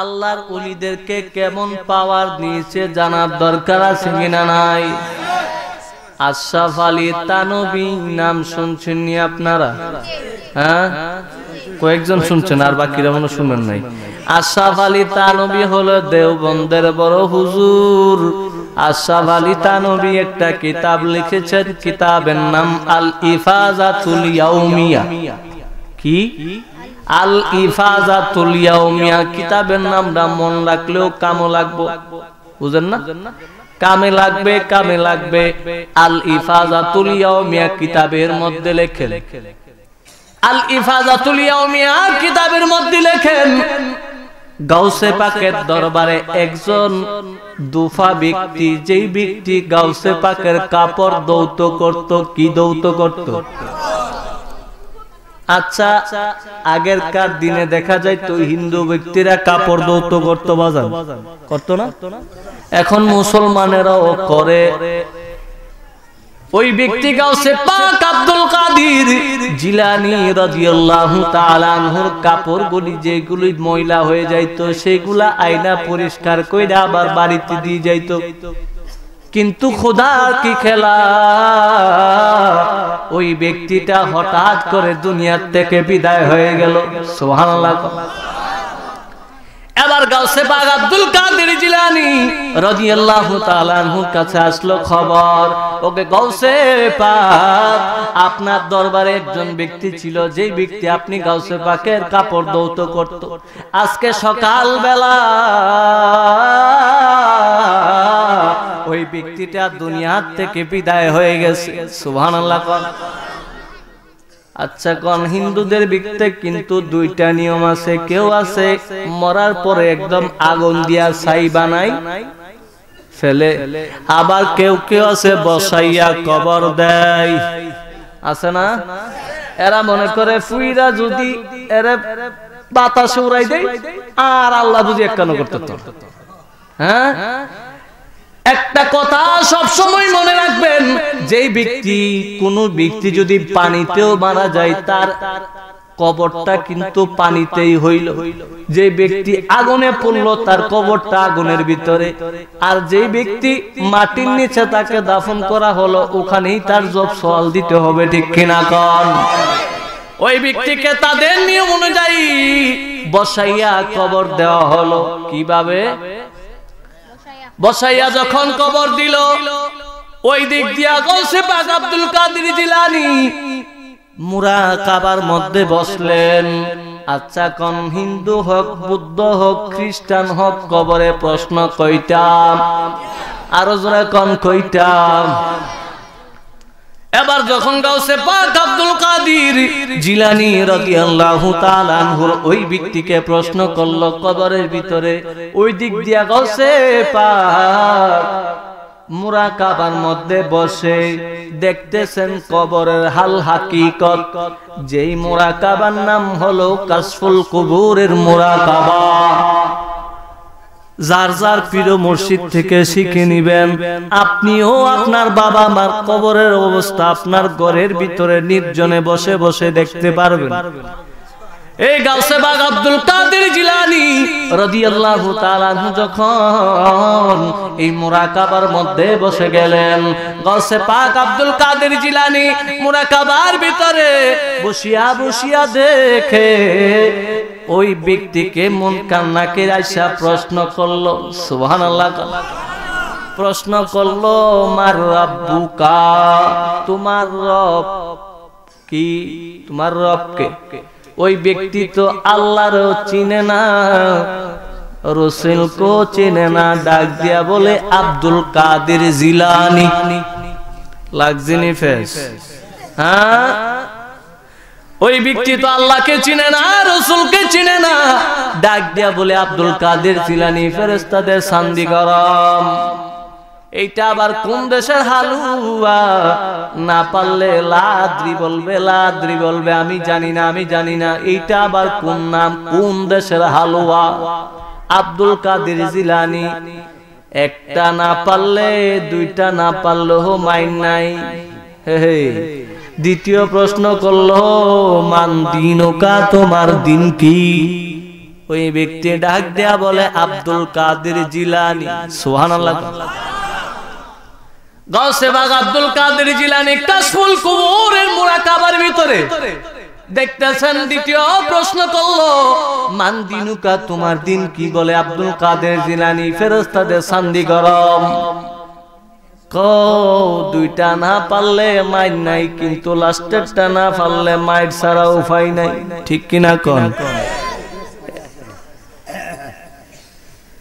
[SPEAKER 3] আল্লাহর ওলিদেরকে কেমন পাওয়ার দিয়েছে জানার দরকার আছে কিনা নাই? আশরাফ আলী থানভী নাম শুনছেন নি আপনারা? হ্যাঁ, কয়েকজন শুনছেন, আর বাকিরা মনে শুনবেন নাই। আশরাফ আলী থানভী হলো দেওবন্দের বড় হুজুর। আশরাফ আলী থানভী একটা কিতাব লিখেছেন, কিতাবের নাম আল ইফাজাতুল ইয়াউমিয়া। কি? আল ইফাজাতুল ইয়াউমিয়া। কিতাবের নামটা মন রাখলেও কামে লাগবে, বুঝেন না? কামে লাগবে, কামে লাগবে। আল ইফাজাতুল ইয়াউমিয়া কিতাবের মধ্যে লেখেন, আল ইফাজাতুল ইয়াউমিয়া কিতাবের মধ্যে লেখেন, গাউসে পাকের দরবারে একজন দুফা ব্যক্তি, যেই ব্যক্তি গাউসে পাকের কাপড় দৌত করত। কি দৌত করত? আচ্ছা, আগেরকার দিনে দেখা যায় তো হিন্দু ব্যক্তিরা কাপড় দৌত করতো, বাজান করতো না? এখন মুসলমানেরাও করে। ওই ব্যক্তি গাউসে পাক আব্দুল কাদের জিলানী রাদিয়াল্লাহু তাআলা আনহুর কাপড়গুলি যেগুলি ময়লা হয়ে যাইতো সেগুলা আয়না পরিষ্কার কইরা আবার বাড়িতে দিয়ে যাইতো। কিন্তু খোদার কি খেলা, ওই ব্যক্তিটা হঠাৎ করে দুনিয়ার থেকে বিদায় হয়ে গেল। সুবহানাল্লাহ। এবার গাউসে পাক আব্দুল কাদের জিলানী রাদিয়াল্লাহু তাআলা আনহুর কাছে আসলো খবর, ওকে গাউসে পাক, আপনার দরবারে একজন ব্যক্তি ছিল, যেই ব্যক্তি আপনি গাউসে পাকের কাপড় দৌত করত, আজকে সকাল বেলা ওই ব্যক্তিটা দুনিয়ার থেকে বিদায় হয়ে গেছে। সুবহানাল্লাহ। আচ্ছা কোন হিন্দুদের বিকতে কিন্তু দুইটা নিয়ম আছে। কেউ আছে মরার পরে একদম আগুন দিয়া ছাই বানাই ফেলে, আবার কেউ কেউ আছে বসাইয়া কবর দেয়, আছে না? এরা মনে করে ফুইরা যদি এরা বাতাসে উড়াই দেয় আর আল্লাহ বুঝি একখানো করতে। হ্যাঁ, একটা কথা সব সময় মনে রাখবেন, যেই ব্যক্তি, কোন ব্যক্তি যদি পানিতেও মারা যায় তার কবরটা কিন্তু পানিতেই হইল। যে ব্যক্তি আগুনে পড়লো তার কবরটা আগুনের ভিতরে, আর যে ব্যক্তি মাটির নিচে তাকে দাফন করা হলো ওখানেই তার জব সওয়াল দিতে হবে, ঠিক কিনা কোন? ওই ব্যক্তিকে তাদের নিয়ম অনুযায়ী বসাইয়া কবর দেওয়া হলো। কিভাবে? বসাইয়া যখন কবর দিল, ওই দিক দিয়া গাউসে পাক আব্দুল কাদের জিলানী মুরাকাবার মধ্যে বসলেন। আচ্ছা কোন হিন্দু হোক, বুদ্ধ হোক, খ্রিস্টান হোক, কবরে প্রশ্ন কয়টা? আরো জোরে কোন কয়টা? এবার যখন গাউসে পাক আব্দুল কাদের জিলানী রাদিয়াল্লাহু তাআলা আনহুর ওই ব্যক্তিকে প্রশ্ন করলো কবরের ভিতরে, ওই দিক দিয়া গাউসে পাক মুরাকাবার মধ্যে বসে দেখতেছেন কবরের হাল হাকিকত। যেই মুরাকাবার নাম হলো কাশফুল কুবুরের মুরাকাবা। যার যার পীর মুর্শিদ থেকে শিখে নিবেন। আপনিও আপনার বাবা মার কবরের অবস্থা আপনার ঘরের ভিতরে নির্জনে বসে বসে দেখতে পারবেন। এই গাউসে পাক আব্দুল কাদের জিলানী রাদিয়াল্লাহু তাআলা যখন এই মুরাকাবার মধ্যে বসে গেলেন, গাউসে পাক আব্দুল কাদের জিলানী মুরাকাবার ভিতরে বসিয়া বসিয়া দেখে ওই ব্যক্তিকে মুনকার নাকির আইসা প্রশ্ন করলো। সুবহানাল্লাহ। প্রশ্ন করলো, মার রাব্বুকা, তোমার রব কি? তোমার রব কে? ওই ব্যক্তি তো আল্লাহরও চিনে না, রাসূলকেও চিনে না, ডাক দিয়া বলে আব্দুল কাদের জিলানী। লাগজিনি ফেস? হ্যাঁ, ওই ব্যক্তি তো আল্লাহকে চিনে না, রাসূলকে চিনে না, ডাক দিয়া বলে আব্দুল কাদের জিলানী ফেরেশতাদের সান্দি গরম। এইটা আবার কোন দেশের হালুয়া? না পারলে লাদ্রি বলবে, লাদ্রি বলবে, আমি জানি না, আমি জানি না। এইটা আবার কোন নাম, কোন দেশের হালুয়া? আব্দুল কাদের জিলানী একটা না পারলে দুইটা না পারলেও মাইন নাই। দ্বিতীয় প্রশ্ন করলো মান দিনুকা, তোমার দিন কি? ওই ব্যক্তি ডাক দেয়া বলে আব্দুল কাদের জিলানী। সুবহানাল্লাহ। গাউসে বাগ আব্দুল কাদের জিলানী কাশফুল কুবুরের মুরাকাবার ভিতরে দেখতেছেন। দ্বিতীয় প্রশ্ন করলো মান দিনুকা, তোমার দিন কি? বলে আব্দুল কাদের জিলানী ফেরেশতাদের শান্তি গরম। দুইটা না পারলে মাইর নাই, কিন্তু লাস্টেরটা না পারলে মাইর ছাড়া উপায় নাই। ঠিক কিনা কোন?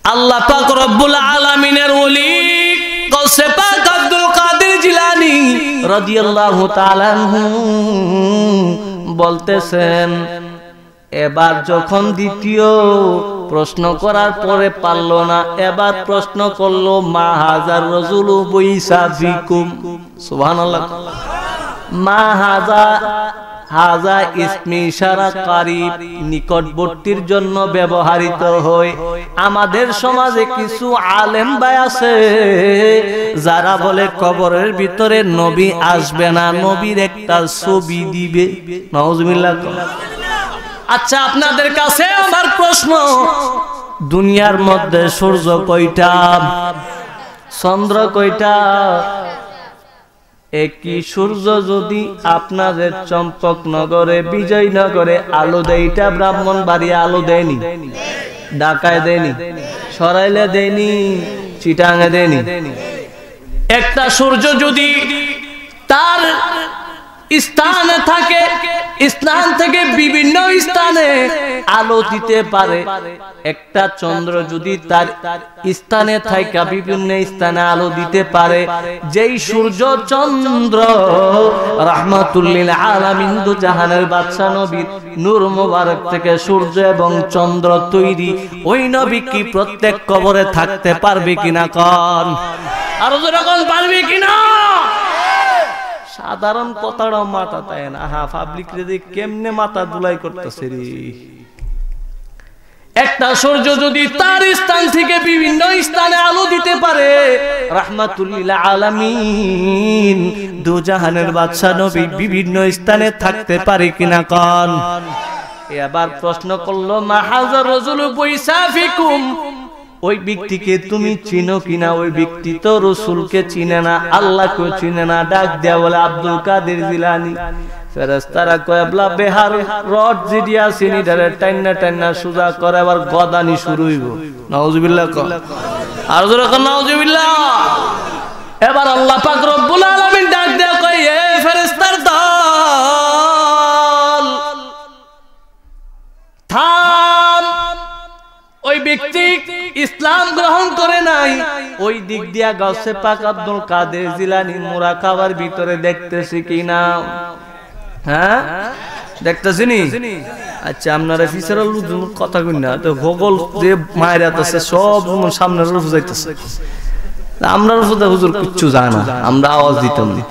[SPEAKER 3] আল্লাহ পাক রব্বুল আলামিনের ওলি গাউসে পাক আব্দুল কাদের জিলানী রাদিয়াল্লাহু তাআলা আনহু বলতেছেন, এবার যখন দ্বিতীয় প্রশ্ন করার পরে পারল না, এবার প্রশ্ন করলো মা হাজার রাজুলু বৈসা ফিকুম। সুবহানাল্লাহ। মা হাজা ইসমি ইশারা কারিব, নিকটবর্তীর জন্য ব্যবহৃত হয়। আমাদের সমাজে কিছু আলেম ভাই আছে যারা বলে কবরের ভিতরে নবী আসবে না, নবীর একটা ছবি দিবে। নাউজুবিল্লাহ। আচ্ছা, আপনাদের কাছে আমার প্রশ্ন, দুনিয়ার মধ্যে সূর্য কয়টা, চন্দ্র কয়টা? একই সূর্য যদি আপনাদের চম্পকনগরে, বিজয়নগরে আলো দেয়, এটা ব্রাহ্মণবাড়িয়া আলো দেয়নি, ঢাকায় দেয়নি, সরাইলে দেয়নি, চিটাঙে দেয়নি। একটা সূর্য যদি তার স্থানে থাকে, স্থান থেকে বিভিন্ন স্থানে আলো দিতে পারে। একটা চন্দ্র যদি তার স্থানে থাকা বিভিন্ন স্থানে আলো দিতে পারে, যেই সূর্য চন্দ্র রাহমাতুল লিল আলামিন দু জাহানের বাদশা নবীর নূর মোবারক থেকে সূর্য এবং চন্দ্র তৈরি, ওই নবী কি প্রত্যেক কবরে থাকতে পারবে কিনা? কোন আরো যখন পারবে কিনা? সাধারণ কথাটাও মাথা তাই না। পাবলিক রে কেমনে মাথা দুলাই করতেছে রে। একটা সূর্য যদি তার স্থান থেকে বিভিন্ন স্থানে আলো দিতে পারে, রাহমাতুল লিল আলামিন দু জাহানের বাদশা নবী বিভিন্ন স্থানে থাকতে পারে কিনা? কোন এবার প্রশ্ন করলো মা হাজার রাজুলু বৈসা ফিকুম, ওই ব্যক্তিকে তুমি চিনো কিনা? ওই ব্যক্তি তো রাসূলকে চিনে না, আল্লাহকে চিনে না। ডাক দেয়া বলে আব্দুল কাদের জিলানী। ফেরেশতারা কয় আবলা বেহার রড জিডিয়া চিনি ধরে টাইনা টাইনা সুজা করে, আবার গদানি শুরু হইব। নাউজুবিল্লাহ। আর জোরে কোন নাউজুবিল্লাহ। এবার আল্লাহ পাক রব্বুল আলামিন ডাক দেয়া কয়, এ ফেরেশতার দল থাম। ওই ব্যক্তি ইসলাম গ্রহণ করে নাই। ওই দিক দিয়া গাউসে পাক আব্দুল কাদের জিলানী মুরাকাবার ভিতরে দেখতেছি কিনা? হ্যাঁ, দেখতেছিনি? আচ্ছা, আপনারা ফিসারল কথা কই না তো, ভূগোল যে মায়েরাত আছে সব সামনে রূপ যাইতেছে। আমরা হুজুর কিচ্ছু জানা না, আমরা আওয়াজ দিতাম না।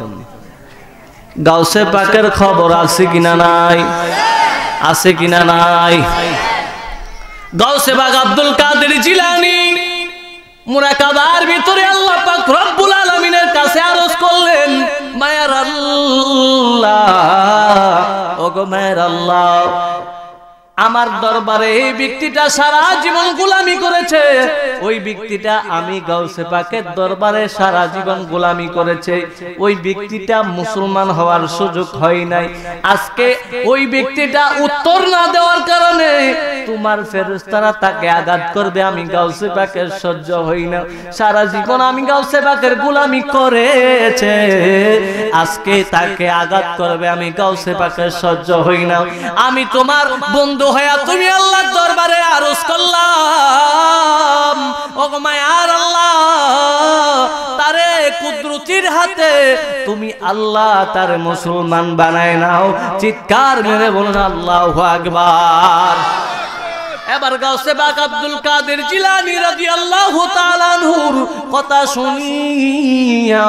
[SPEAKER 3] গাউসে পাকের খবর আছে কিনা নাই? আছে কিনা নাই? গাউসে বাগ আব্দুল কাদের জিলানী মুরাকাবার ভিতরে আল্লাহ পাক রব্বুল আলামিনের কাছে আরজ করলেন, মায়ার আল্লাহ, ওগো মায়ার আল্লাহ, আমার দরবারে এই ব্যক্তিটা সারা জীবন গোলামি করেছে। ওই ব্যক্তিটা আমি গাউসে পাকের দরবারে সারা জীবন গোলামি করেছে। ওই ব্যক্তিটা মুসলমান হওয়ার সুযোগ হয় নাই। আজকে ওই ব্যক্তিটা উত্তর না দেওয়ার কারণে তোমার ফেরেশতারা তাকে আঘাত করবে। আমি গাউসে পাকের সহ্য হই না। সারা জীবন আমি গাউসে পাকের গোলামি করেছে, আজকে তাকে আঘাত করবে। আমি গাউসে পাকের সহ্য হই না। আমি তোমার বন্ধু হইয়া তুমি আল্লাহর দরবারে আরজ করলাম, ওগো মায়ার আল্লাহ, তারে কুদরতির হাতে তুমি আল্লাহ তার মুসলমান বানায় নাও। চিৎকার মেরে বলুন আল্লাহু আকবার। এবার গাউসে পাক আব্দুল কাদের জিলানী রাদিয়াল্লাহু তাআলা আনহুর কথা শুনিয়া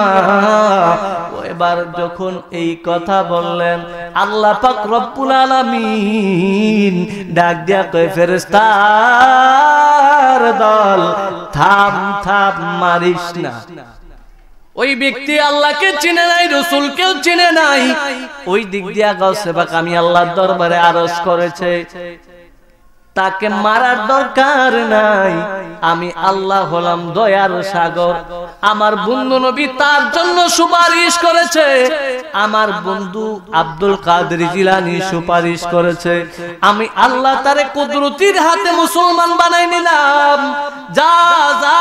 [SPEAKER 3] এবার যখন এই কথা বললেন, আল্লাহ পাক রব্বুল আলামিন ডাক দিয়া কয়, ফেরেশতা নেতার দল, থাম থাম মারিস না। ওই ব্যক্তি আল্লাহকে চিনে নাই, রাসূলকেও চিনে নাই, ওই দিক দিয়া গাউসে পাক আমি আল্লাহর দরবারে আরজ করেছে, তাকে মারার দরকার নাই, আমি আল্লাহ হলাম দয়ার সাগর। আমার বন্ধু নবী তার জন্য সুপারিশ করেছে, আমার বন্ধু আব্দুল কাদের জিলানী সুপারিশ করেছে, আমি আল্লাহ তারে কুদরতির হাতে মুসলমান বানাই নিলাম। যা যা,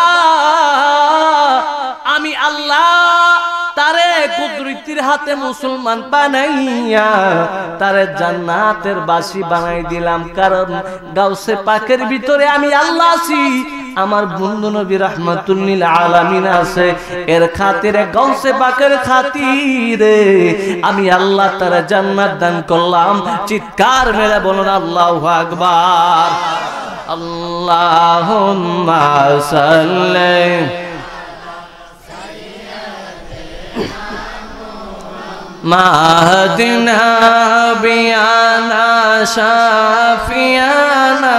[SPEAKER 3] আমি আল্লাহ তারে কুদরতির হাতে মুসলমান বানাইয়া তারে জান্নাতের বাসী বানাই দিলাম। কারণ গাউসে পাকের ভিতরে আমি আল্লাহ আছি, আমার বন্ধু নবী রাহমাতুল লিল আলামিন আছে। এর খাতিরে গাউসে পাকের খাতিরে আমি আল্লাহ তারে জান্নাত দান করলাম। চিৎকার মেরে বলুন আল্লাহু আকবার। আল্লাহুম্মা সাল্লি মাহদিনা বিয়ানা শাফিয়ানা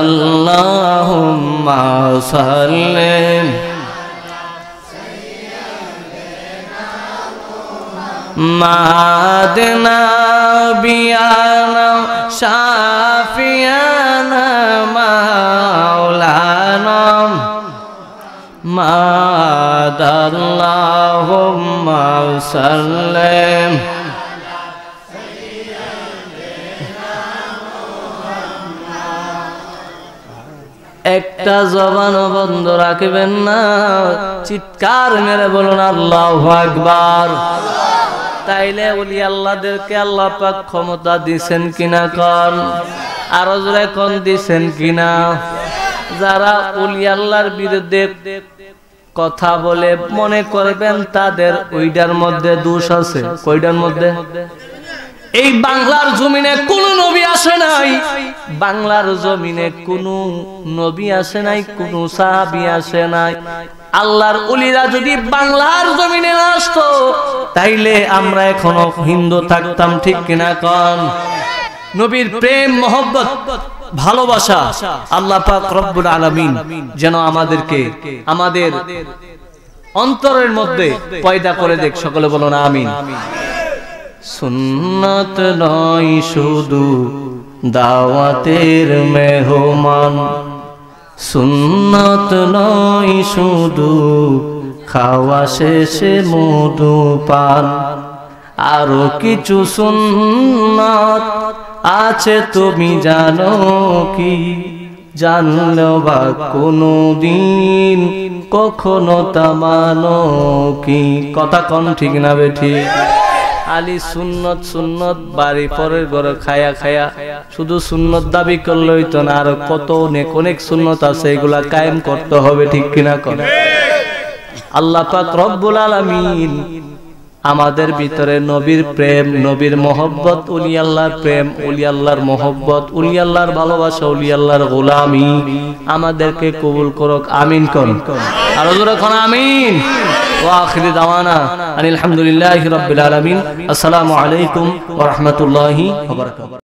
[SPEAKER 3] আল্লাহুম্মা সাল্লি মাহদিনা বিয়ানা শাফিয়ানা মাওলানা মাদাল্লাহুম্মা সাল্লিম একটা জবান বন্ধ রাখবেন না, চিৎকার মেরে বলুন আল্লাহু আকবার। তাইলে ওলি আল্লাহদেরকে আল্লাহ পাক ক্ষমতা দিবেন কিনা কোন, আরো জোরে কোন দিবেন কিনা? যারা ওলি আল্লাহর বিরুদ্ধে কথা বলে মনে করবেন তাদের ওইটার মধ্যে দোষ আছে। কয়টার মধ্যে? এই বাংলার জমিনে কোন নবী আসে নাই, বাংলার জমিনে কোন নবী আসে নাই, কোন সাহাবী আসে নাই। আল্লাহর ওলিরা যদি বাংলার জমিনে আসতো তাইলে আমরা এখনো হিন্দু থাকতাম, ঠিক কিনা কোন? নবীর প্রেম মহব্বত ভালোবাসা আল্লাহ পাক রব্বুল আলামিন যেন আমাদেরকে আমাদের অন্তরের মধ্যে পয়দা করে দেখ। সকলে বলুন আমিন। সুন্নাত নয় শুধু দাওয়াতের মেহমান, সুন্নাত নয় শুধু খাওয়া শেষে মধু পান, আরো কিছু সুন্নাত আছে তুমি জানো কি? জানলেও বা কোনো দিন কখনো তা মানো কি? কথা কোন ঠিক না বেঠি? আলী সুন্নত সুন্নত বাড়ি পরের ঘরে খায়া খায়া শুধু সুন্নত দাবি করলেই তো না, আর কত অনেক সুন্নত আছে, এগুলা কায়েম করতে হবে, ঠিক কিনা কোন? আল্লাহ পাক রব্বুল আলামিন আমাদের ভিতরে নবীর প্রেম, নবীর মহব্বত, ওলি আল্লাহর প্রেম, ওলি আল্লাহর মহব্বত, ওলি আল্লাহর ভালোবাসা, ওলি আল্লাহর গোলামি আমাদেরকে কবুল করুক। আমিন কোন? আর জোরে কোন আমিন। ওয়া আখিরি দাওয়ানা আলহামদুলিল্লাহি রাব্বিল আলামিন। আসসালামু আলাইকুম ওয়া রাহমাতুল্লাহি ওয়া বারাকাতুহু।